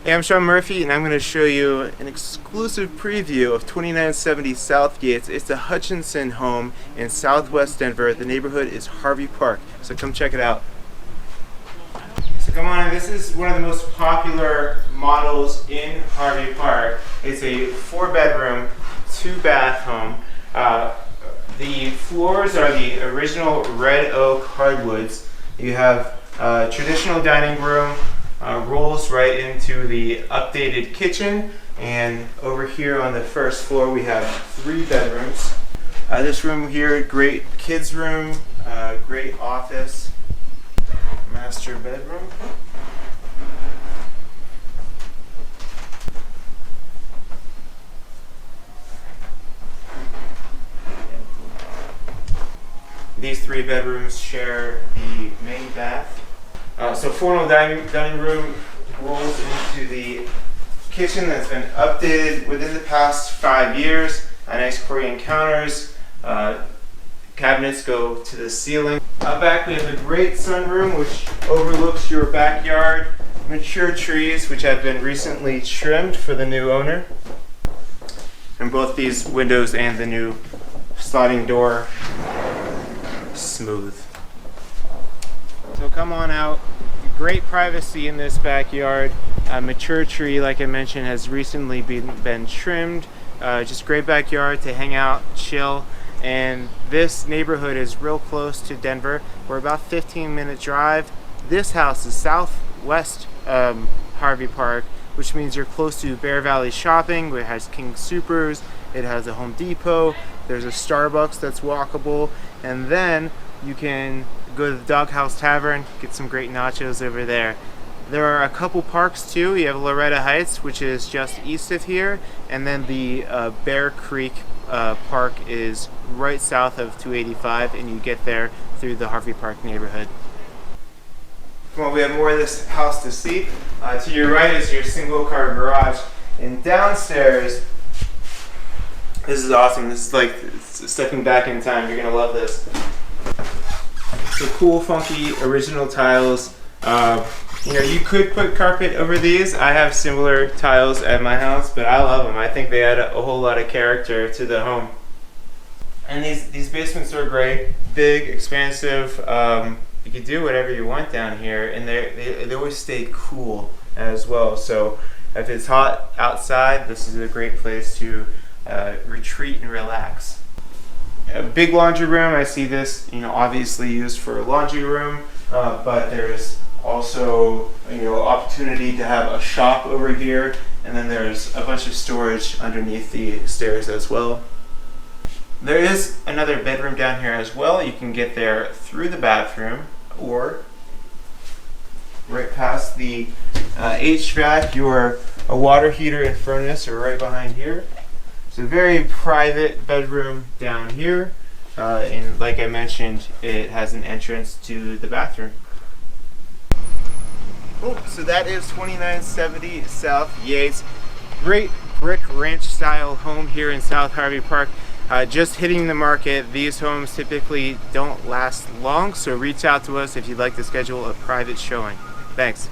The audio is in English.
Hey, I'm Sean Murphy, and I'm going to show you an exclusive preview of 2970 South Yates. It's a Hutchinson home in southwest Denver. The neighborhood is Harvey Park, so come check it out. So come on in. This is one of the most popular models in Harvey Park. It's a 4-bedroom, 2-bath home. The floors are the original red oak hardwoods. You have traditional dining room, rolls right into the updated kitchen, and over here on the first floor we have 3 bedrooms. This room here, great kids room, great office, master bedroom. These 3 bedrooms share the main bath. So formal dining room rolls into the kitchen that's been updated within the past 5 years. Nice Korean counters. Cabinets go to the ceiling. Out back we have a great sunroom which overlooks your backyard. Mature trees which have been recently trimmed for the new owner. And both these windows and the new sliding door smooth. So come on out. Great privacy in this backyard. A mature tree, like I mentioned, has recently been trimmed. Just great backyard to hang out, chill. And this neighborhood is real close to Denver. We're about 15-minute drive. This house is southwest Harvey Park, which means you're close to Bear Valley Shopping, where it has King Soopers, it has a Home Depot, there's a Starbucks that's walkable, and then you can go to the Doghouse Tavern, get some great nachos over there. There are a couple parks too. You have Loretta Heights, which is just east of here, and then the Bear Creek Park is right south of 285, and you get there through the Harvey Park neighborhood. Well, we have more of this house to see. To your right is your single-car garage, and downstairs, this is awesome. This is like stepping back in time. You're gonna love this. So cool, funky, original tiles. You could put carpet over these. I have similar tiles at my house, but I love them. I think they add a whole lot of character to the home. And these basements are great, big, expansive. You can do whatever you want down here, and they always stay cool as well. So if it's hot outside, this is a great place to retreat and relax. A big laundry room. I see this, obviously used for a laundry room, but there's also, opportunity to have a shop over here, and then there's a bunch of storage underneath the stairs as well. There is another bedroom down here as well. You can get there through the bathroom or right past the HVAC. A water heater and furnace are right behind here. It's a very private bedroom down here, and like I mentioned, it has an entrance to the bathroom. Oh, so that is 2970 South Yates. Great brick ranch style home here in South Harvey Park. Just hitting the market. These homes typically don't last long, so reach out to us if you'd like to schedule a private showing. Thanks.